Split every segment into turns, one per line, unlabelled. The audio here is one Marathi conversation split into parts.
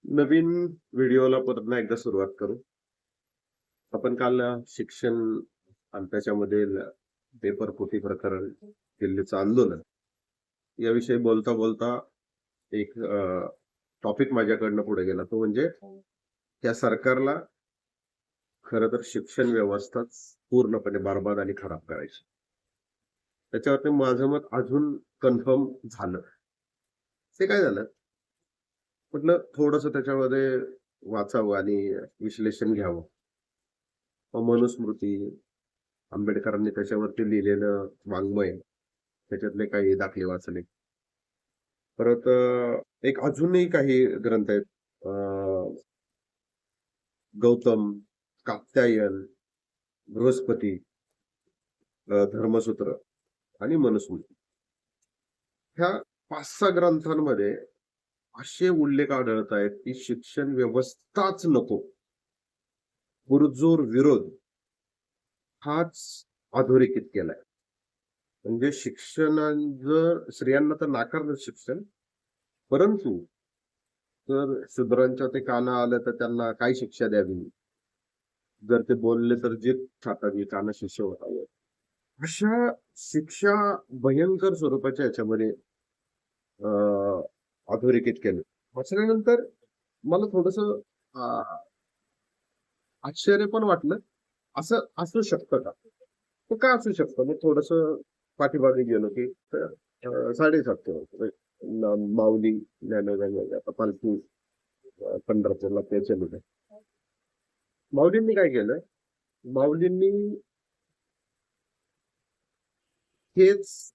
नवीन व्हिडिओला परत एकदा सुरुवात करू. आपण काल शिक्षण आणि त्याच्यामधील पेपर फुटी प्रकरण, दिल्लीचं आंदोलन याविषयी बोलता बोलता एक टॉपिक माझ्याकडनं पुढे गेला. तो म्हणजे त्या सरकारला खरं तर शिक्षण व्यवस्थाच पूर्णपणे बरबाद आणि खराब करायची. त्याच्यावरती माझं मत अजून कन्फर्म झालं. ते काय झालं, म्हटलं थोडंसं त्याच्यामध्ये वाचावं आणि विश्लेषण घ्यावं. मग मनुस्मृती, आंबेडकरांनी त्याच्यावरती लिहिलेलं वाङ्मय, त्याच्यातले काही दाखले वाचले. परत एक अजूनही काही ग्रंथ आहेत. गौतम, कात्यायन, बृहस्पती, धर्मसूत्र आणि मनुस्मृती. ह्या 5-6 ग्रंथांमध्ये असे उल्लेख आढळत आहेत, की शिक्षण व्यवस्थाच नको. पुरजोर विरोध हाच अधोरेखित केलाय. म्हणजे जर स्त्रियांना तर नाकारलं शिक्षण, परंतु जर शूद्रांच्या ते काना आलं तर त्यांना काय शिक्षा द्यावी? जर ते बोलले तर जीभ छाटावी, काना शिष्य होतावे. अशा शिक्षा भयंकर स्वरूपाच्या ह्याच्यामध्ये अधोरेखित केलं. वाचल्यानंतर मला थोडंसं आश्चर्य पण वाटलं. असं असू शकतं का? तर का असू शकतं? मग थोडंसं पाठीमागे गेलो, की 7:30 माऊली ज्ञानोबा आता पालखी पंढरपूरला पोहोचलेली आहे. माऊलींनी काय केलं? माऊलींनी हेच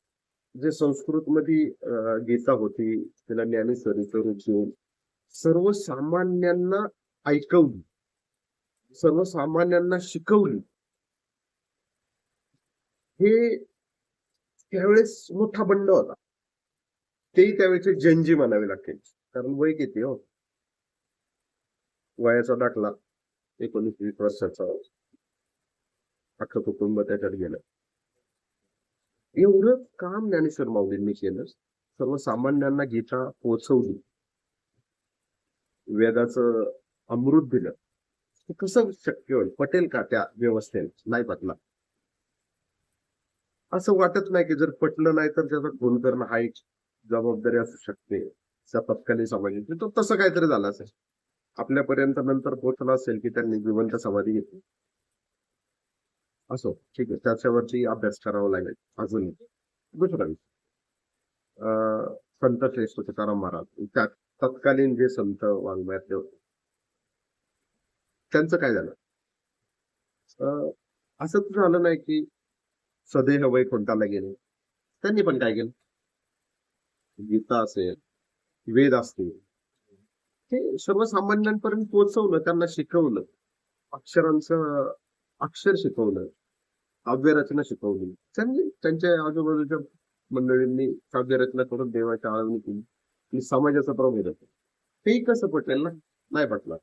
जे संस्कृतमध्ये गीता होती, त्याला ज्ञानेश्वरीचं रूप देऊन सर्वसामान्यांना ऐकवली, सर्वसामान्यांना शिकवली. हे त्यावेळेस मोठा बंड होता. तेही त्यावेळेचे जनजी म्हणावे लागतील. कारण वय किती हो? वयाचा दाखला 19-20 वर्षाचा. अख्खं कुटुंब त्याच्यात गेलं. एवढं काम ज्ञानेश्वर माऊलींनी केलं. सर्वसामान्यांना गीता पोहोचवली. वेदाचं अमृत दिलं. हे कसं शक्य होईल? पटेल का त्या व्यवस्थेला? नाही पटलं. असं वाटत नाही, की जर पटलं नाही तर त्याचा खून करणं हा एक जबाबदारी असू शकते. त्या तत्कालीन समाजाची. तर तसं काहीतरी झालं असेल. आपल्यापर्यंत नंतर पोहोचलं असेल, की त्यांनी जिवंत समाधी घेतली. असो, ठीक आहे. त्याच्यावरती अभ्यास करावा लागेल अजूनही. दुसरा विषय. संत श्रेष्ठ तुकाराम महाराज त्यात तत्कालीन जे संत वाङ्मयातले होते, त्यांचं काय झालं? असं तर झालं नाही, की सदेह वैकुंठाला गेले. त्यांनी पण काय केलं? गीता असेल, वेद असतील, ते सर्वसामान्यांपर्यंत पोहोचवलं, त्यांना शिकवलं. अक्षरांचं अक्षर शिकवलं, काव्यरचना शिकवली. त्यांनी त्यांच्या आजूबाजूच्या मंडळींनी काव्यरचना करून देवाची आळवणी केली आणि समाजाचं प्रबोधन केलं. तेही कसं पटेल ना? नाही पटलं.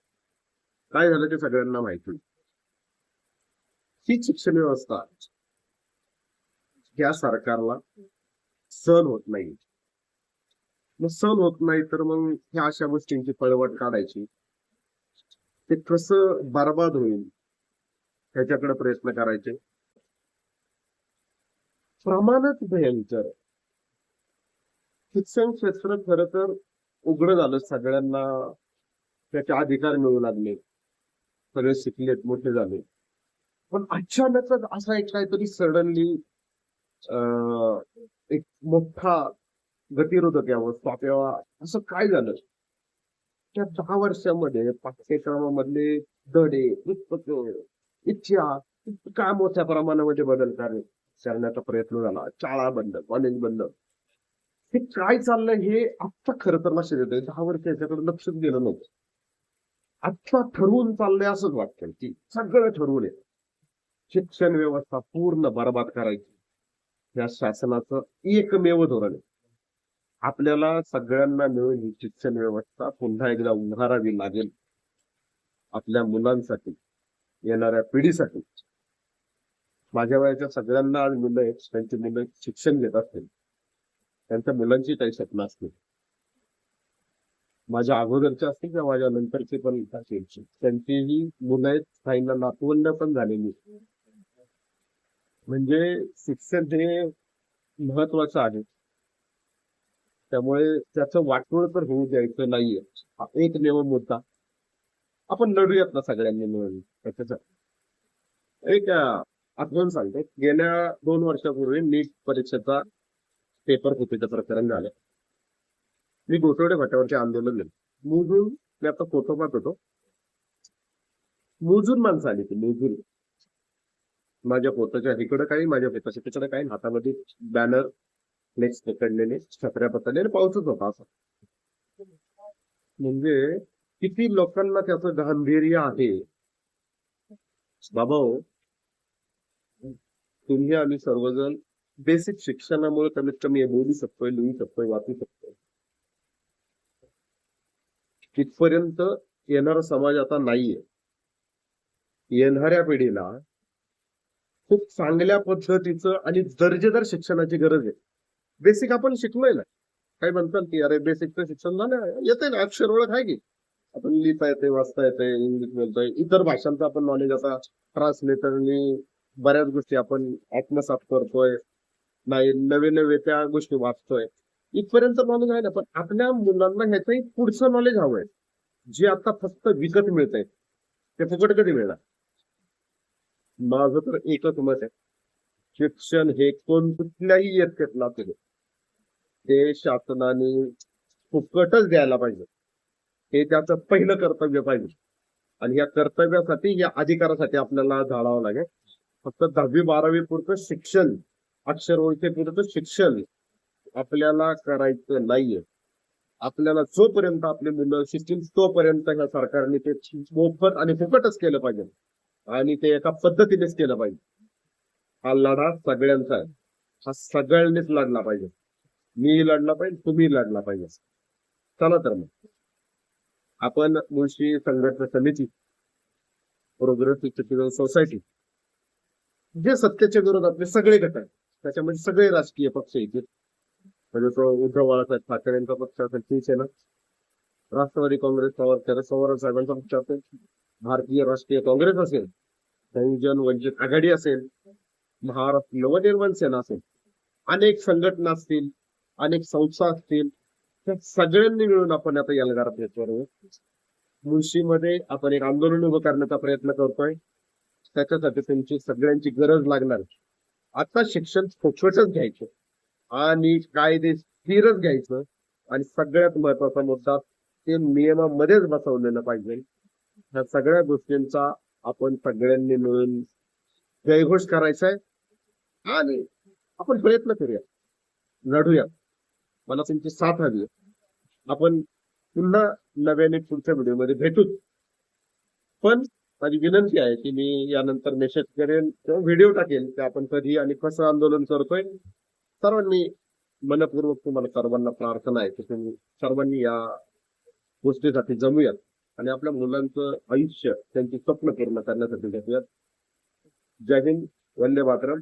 काय झालं ते सगळ्यांना माहिती. ही शिक्षण व्यवस्था या सरकारला सहन होत नाही. मग सहन होत नाही तर मग ह्या अशा गोष्टींची पळवाट काढायची. ते कसं बरबाद होईल ह्याच्याकडे प्रयत्न करायचे. प्रमाणच भयंकर. शिक्षण क्षेत्र खरं तर उघडं झालं सगळ्यांना. त्याचे अधिकार मिळू लागले. सगळे शिकलेत, मोठे झाले. पण अचानकच असा एक काहीतरी सडनली एक मोठा गतिरोधक यावं, स्टॉप यावा, असं काय झालं? त्या 10 वर्षामध्ये पाठ्यक्रमामधले धडे, पुस्तकं, इतिहास काय मोठ्या प्रमाणामध्ये बदल करण्याचा प्रयत्न झाला. शाळा बंद, कॉलेज बंद. हे काय चाललंय हे आत्ता खरं तर लक्षात येतंय. 10 वर्ष याच्याकडे लक्षच गेलं नव्हतं. आत्ता ठरवून चाललंय असंच वाटतंय, की सगळं ठरवून आहे. शिक्षण व्यवस्था पूर्ण बरबाद करायची. या शासनाचं एकमेव धोरण आहे. आपल्याला सगळ्यांना मिळून ही शिक्षण व्यवस्था पुन्हा एकदा उभारावी लागेल. आपल्या मुलांसाठी, येणाऱ्या पिढीसाठी. माझ्या वयाच्या सगळ्यांना आज मुलं आहेत. त्यांची मुलं शिक्षण घेत असतील. त्यांच्या मुलांची काही स्वप्न असतील. माझ्या अगोदरचे असतील किंवा माझ्या नंतरचे पण असतील, त्यांचीही मुलं आहेत, काहींना नातवंड पण झालेली. म्हणजे शिक्षण हे महत्वाचं आहे. त्यामुळे त्याचं वाटोळ तर होऊ द्यायचं नाहीये. हा एकमेव मुद्दा. आपण लढूयात ना सगळ्यांनी मिळून त्याच्यासाठी. एक आठवण सांगतो, गेल्या 2 वर्षापूर्वी नीट परीक्षेचा पेपर फुटीचं प्रकरण झालं. मी गोठवडे फाट्यावरचे आंदोलन केलं. मोजून मी आता फोटो पाहत होतो, मोजून माणसं आली ती मोजून. माझ्या पोताच्या इकडं काही, माझ्या पोताच्या तिकडे काही, हातामध्ये बॅनर फ्लेक्स पकडलेले, छत्र्या पकडलेले, पाऊसच होता असा. म्हणजे किती लोकांना त्याचं गांभीर्य आहे. बाबा हो, तुम्ही आम्ही सर्वजण बेसिक शिक्षणामुळे कमीत कमी हे बोलू शकतोय, लिहू शकतोय, वाचू शकतोय. तिथपर्यंत येणारा समाज आता नाहीये. येणाऱ्या पिढीला खूप चांगल्या पद्धतीचं आणि दर्जेदार शिक्षणाची गरज आहे. बेसिक आपण शिकलोय ना. काही म्हणतात की अरे बेसिकचं शिक्षण झालं, येते ना, अक्षर ओळख आहे की, आपण लिहिता येते, वाचता येते, इंग्लिश बोलतोय, इतर भाषांचं आपण नॉलेज आता ट्रान्सलेटरनी बऱ्याच गोष्टी आपण आत्मसात करतोय, नाही नवे नवे त्या गोष्टी वाचतोय. इथपर्यंत नॉलेज आहे ना, पण आपल्या मुलांना ह्याचंही पुढचं नॉलेज हवंय, जे आता फक्त विकत मिळतंय. ते फुकट कधी मिळणार? माझं तर एकच मत आहे, शिक्षण हे कुठल्याही इयत्तेत लागते, ते शासनाने फुकटच द्यायला पाहिजे. हे त्याचं पहिलं कर्तव्य पाहिजे. आणि या कर्तव्यासाठी, या अधिकारासाठी आपल्याला झाडावं लागेल. फक्त 10वी-12वी पुरतं शिक्षण, अक्षर ओळखेपुरतं शिक्षण आपल्याला करायचं नाहीये. आपल्याला जोपर्यंत आपली मुलं शिकतील तोपर्यंत ह्या सरकारने ते मोफत आणि फुकटच केलं पाहिजे, आणि ते एका पद्धतीनेच केलं पाहिजे. हा लढा सगळ्यांचा आहे, हा सगळ्यांनीच लढला पाहिजे. मी लढला पाहिजे, तुम्ही लढला पाहिजे. चला तर मग आपण मुळशी संघटना समिती, प्रोग्रेसिव्ह सिटीझन सोसायटी, जे सत्तेच्या विरोधातले सगळे गट आहेत, त्याच्यामध्ये सगळे राजकीय पक्ष येतील. म्हणजे तो उद्धव बाळासाहेब ठाकरेंचा पक्ष असेल, शिवसेना, राष्ट्रवादी काँग्रेस, शरद पवार साहेबांचा पक्ष असेल, भारतीय राष्ट्रीय काँग्रेस असेल, बहुजन वंचित आघाडी असेल, महाराष्ट्र नवनिर्माण सेना असेल, अनेक संघटना असतील, अनेक संस्था असतील, त्या सगळ्यांनी मिळून आपण आता एल्गार पेचवर मुळशीमध्ये आपण एक आंदोलन उभं करण्याचा प्रयत्न करतोय. त्याच्यासाठी त्यांची सगळ्यांची गरज लागणार. आता शिक्षण फुकटच घ्यायचं आणि कायदे स्थिरच घ्यायचं, आणि सगळ्यात महत्वाचा मुद्दा ते नियमामध्येच बसवलेलं पाहिजे. ह्या सगळ्या गोष्टींचा आपण सगळ्यांनी मिळून जयघोष करायचा आहे, आणि आपण प्रयत्न करूया, लढूया. मला तुमची साथ हवी. आपण पुन्हा नव्याने पुढच्या व्हिडिओमध्ये भेटूच. पण माझी विनंती आहे की मी यानंतर मेसेज करेन किंवा व्हिडिओ टाकेल की आपण कधी आणि कसं आंदोलन करतोय. सर्वांनी मनपूर्वक तुम्हाला सर्वांना प्रार्थना आहे की तुम्ही सर्वांनी या गोष्टीसाठी जमूयात आणि आपल्या मुलांचं आयुष्य, त्यांची स्वप्न पूर्ण करण्यासाठी घेऊयात. जय हिंद, वंदे मातरम.